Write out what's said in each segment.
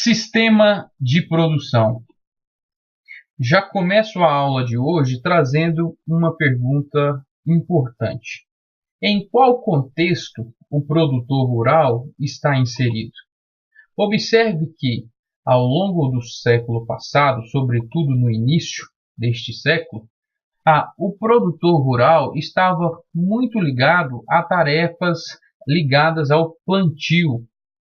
Sistema de produção. Já começo a aula de hoje trazendo uma pergunta importante. Em qual contexto o produtor rural está inserido? Observe que, ao longo do século passado, sobretudo no início deste século, o produtor rural estava muito ligado a tarefas ligadas ao plantio,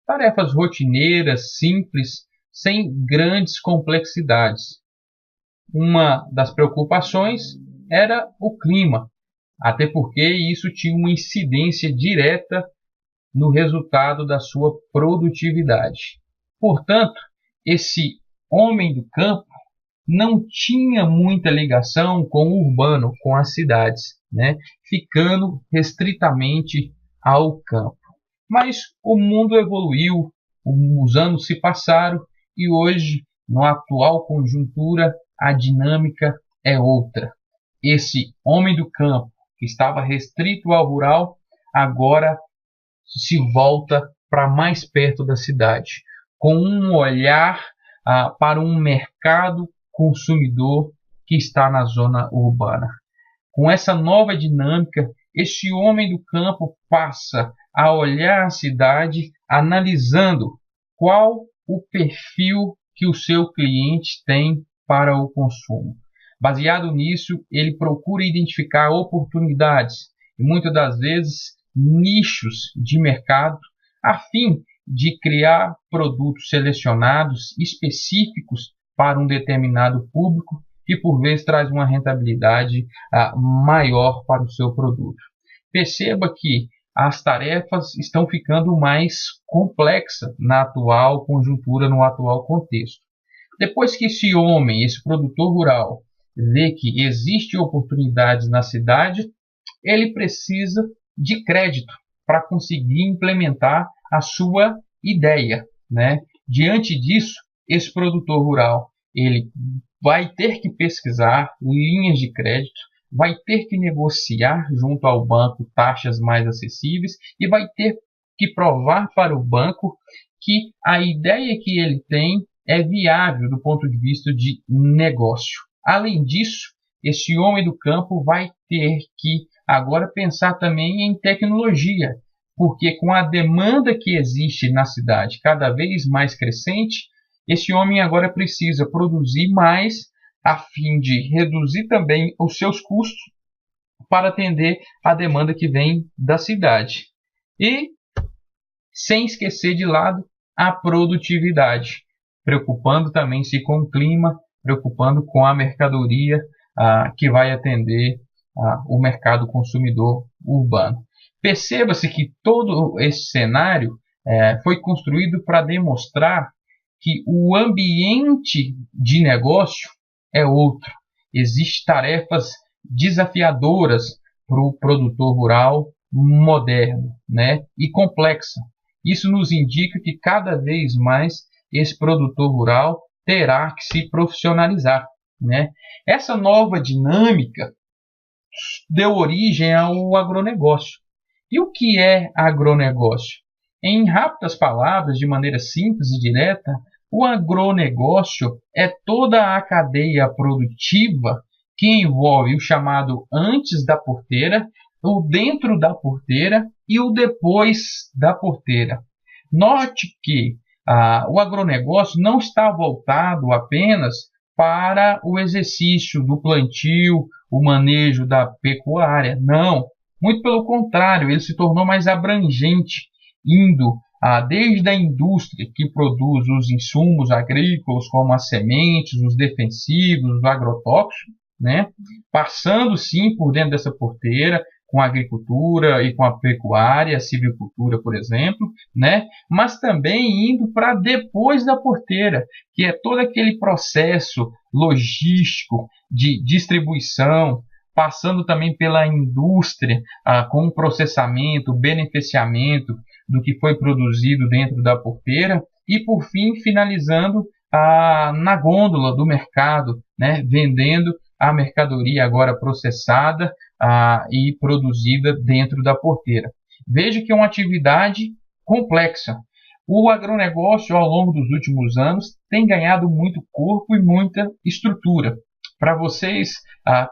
tarefas rotineiras, simples, sem grandes complexidades. Uma das preocupações era o clima, até porque isso tinha uma incidência direta no resultado da sua produtividade. Portanto, esse homem do campo não tinha muita ligação com o urbano, com as cidades, ficando restritamente ao campo. Mas o mundo evoluiu, os anos se passaram e hoje, na atual conjuntura, a dinâmica é outra. Esse homem do campo, que estava restrito ao rural, agora se volta para mais perto da cidade, com um olhar para um mercado consumidor que está na zona urbana. Com essa nova dinâmica, este homem do campo passa a olhar a cidade analisando qual o perfil que o seu cliente tem para o consumo. Baseado nisso, ele procura identificar oportunidades e muitas das vezes nichos de mercado a fim de criar produtos selecionados específicos para um determinado público que por vezes traz uma rentabilidade maior para o seu produto. Perceba que as tarefas estão ficando mais complexas na atual conjuntura, no atual contexto. Depois que esse homem, esse produtor rural, vê que existem oportunidades na cidade, ele precisa de crédito para conseguir implementar a sua ideia, Diante disso, esse produtor rural ele vai ter que pesquisar linhas de crédito, vai ter que negociar junto ao banco taxas mais acessíveis e vai ter que provar para o banco que a ideia que ele tem é viável do ponto de vista de negócio. Além disso, esse homem do campo vai ter que agora pensar também em tecnologia, porque com a demanda que existe na cidade cada vez mais crescente, esse homem agora precisa produzir mais a fim de reduzir também os seus custos para atender a demanda que vem da cidade. E sem esquecer de lado a produtividade, preocupando também-se com o clima, preocupando com a mercadoria que vai atender o mercado consumidor urbano. Perceba-se que todo esse cenário foi construído para demonstrar que o ambiente de negócio é outro. Existem tarefas desafiadoras para o produtor rural moderno, e complexa. Isso nos indica que cada vez mais esse produtor rural terá que se profissionalizar, Essa nova dinâmica deu origem ao agronegócio. E o que é agronegócio? Em rápidas palavras, de maneira simples e direta, o agronegócio é toda a cadeia produtiva que envolve o chamado antes da porteira, o dentro da porteira e o depois da porteira. Note que o agronegócio não está voltado apenas para o exercício do plantio, o manejo da pecuária. Não, muito pelo contrário, ele se tornou mais abrangente, indo desde a indústria que produz os insumos agrícolas, como as sementes, os defensivos, os agrotóxicos, passando sim por dentro dessa porteira, com a agricultura e com a pecuária, a silvicultura, por exemplo, mas também indo para depois da porteira, que é todo aquele processo logístico de distribuição, passando também pela indústria, com o processamento, o beneficiamento do que foi produzido dentro da porteira e, por fim, finalizando na gôndola do mercado, vendendo a mercadoria agora processada e produzida dentro da porteira. Veja que é uma atividade complexa. O agronegócio, ao longo dos últimos anos, tem ganhado muito corpo e muita estrutura. Para vocês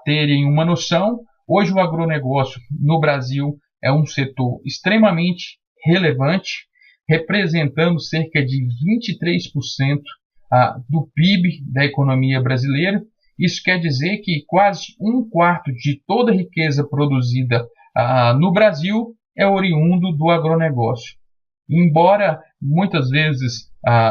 terem uma noção, hoje o agronegócio no Brasil é um setor extremamente relevante, representando cerca de 23% do PIB da economia brasileira. Isso quer dizer que quase um quarto de toda a riqueza produzida no Brasil é oriundo do agronegócio. Embora muitas vezes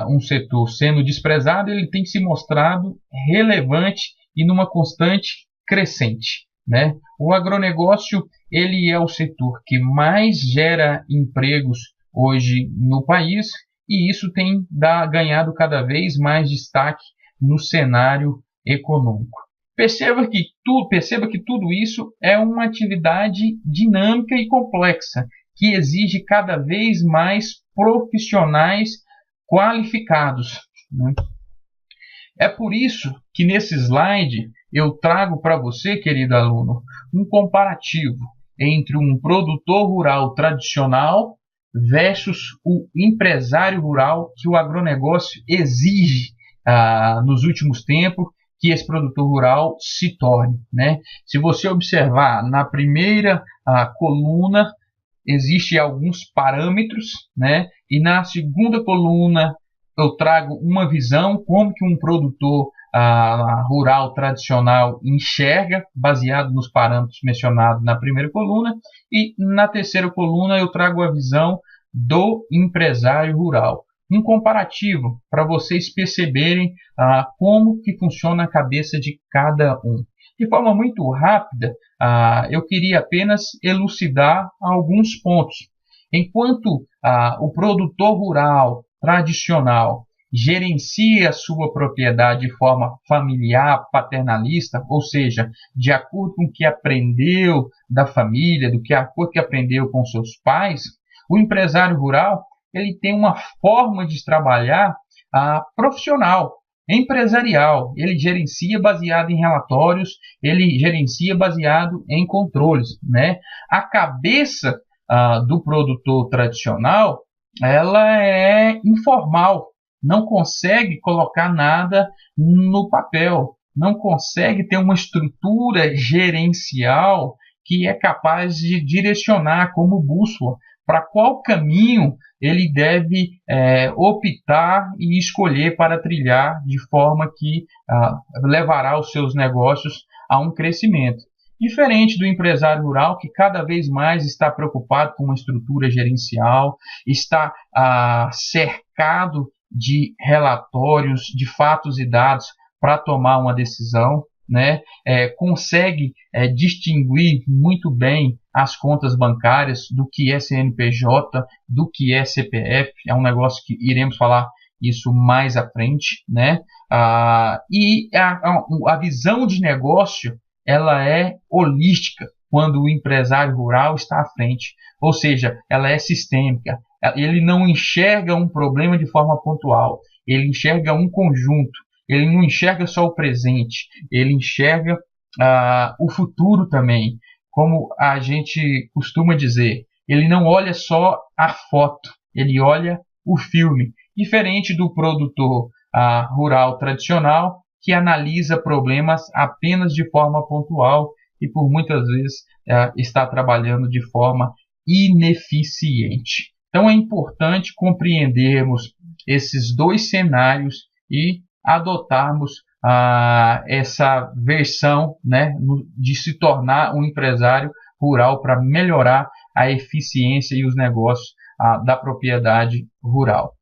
um setor sendo desprezado, ele tem se mostrado relevante e numa constante crescente, né? O agronegócio ele é o setor que mais gera empregos hoje no país e isso tem ganhado cada vez mais destaque no cenário econômico. Perceba que tudo isso é uma atividade dinâmica e complexa, que exige cada vez mais profissionais qualificados, né? É por isso que nesse slide eu trago para você, querido aluno, um comparativo entre um produtor rural tradicional versus o empresário rural que o agronegócio exige nos últimos tempos que esse produtor rural se torne, né? Se você observar na primeira coluna, existem alguns parâmetros, né? E na segunda coluna eu trago uma visão como que um produtor rural tradicional enxerga, baseado nos parâmetros mencionados na primeira coluna, e na terceira coluna eu trago a visão do empresário rural. Um comparativo para vocês perceberem como que funciona a cabeça de cada um. De forma muito rápida, eu queria apenas elucidar alguns pontos. Enquanto o produtor rural tradicional gerencia a sua propriedade de forma familiar, paternalista, ou seja, de acordo com o que aprendeu da família, de acordo com o que aprendeu com seus pais, o empresário rural ele tem uma forma de trabalhar profissional, empresarial. Ele gerencia baseado em relatórios, ele gerencia baseado em controles, né? A cabeça do produtor tradicional, ela é informal, não consegue colocar nada no papel, não consegue ter uma estrutura gerencial que é capaz de direcionar como bússola para qual caminho ele deve optar e escolher para trilhar de forma que levará os seus negócios a um crescimento. Diferente do empresário rural, que cada vez mais está preocupado com uma estrutura gerencial, está cercado de relatórios, de fatos e dados para tomar uma decisão, né? Consegue distinguir muito bem as contas bancárias do que é CNPJ, do que é CPF, é um negócio que iremos falar isso mais à frente, né? E a visão de negócio ela é holística quando o empresário rural está à frente, ou seja, ela é sistêmica. Ele não enxerga um problema de forma pontual, ele enxerga um conjunto, ele não enxerga só o presente, ele enxerga o futuro também. Como a gente costuma dizer, ele não olha só a foto, ele olha o filme, diferente do produtor rural tradicional, que analisa problemas apenas de forma pontual e por muitas vezes está trabalhando de forma ineficiente. Então é importante compreendermos esses dois cenários e adotarmos essa versão, né, de se tornar um empresário rural para melhorar a eficiência e os negócios da propriedade rural.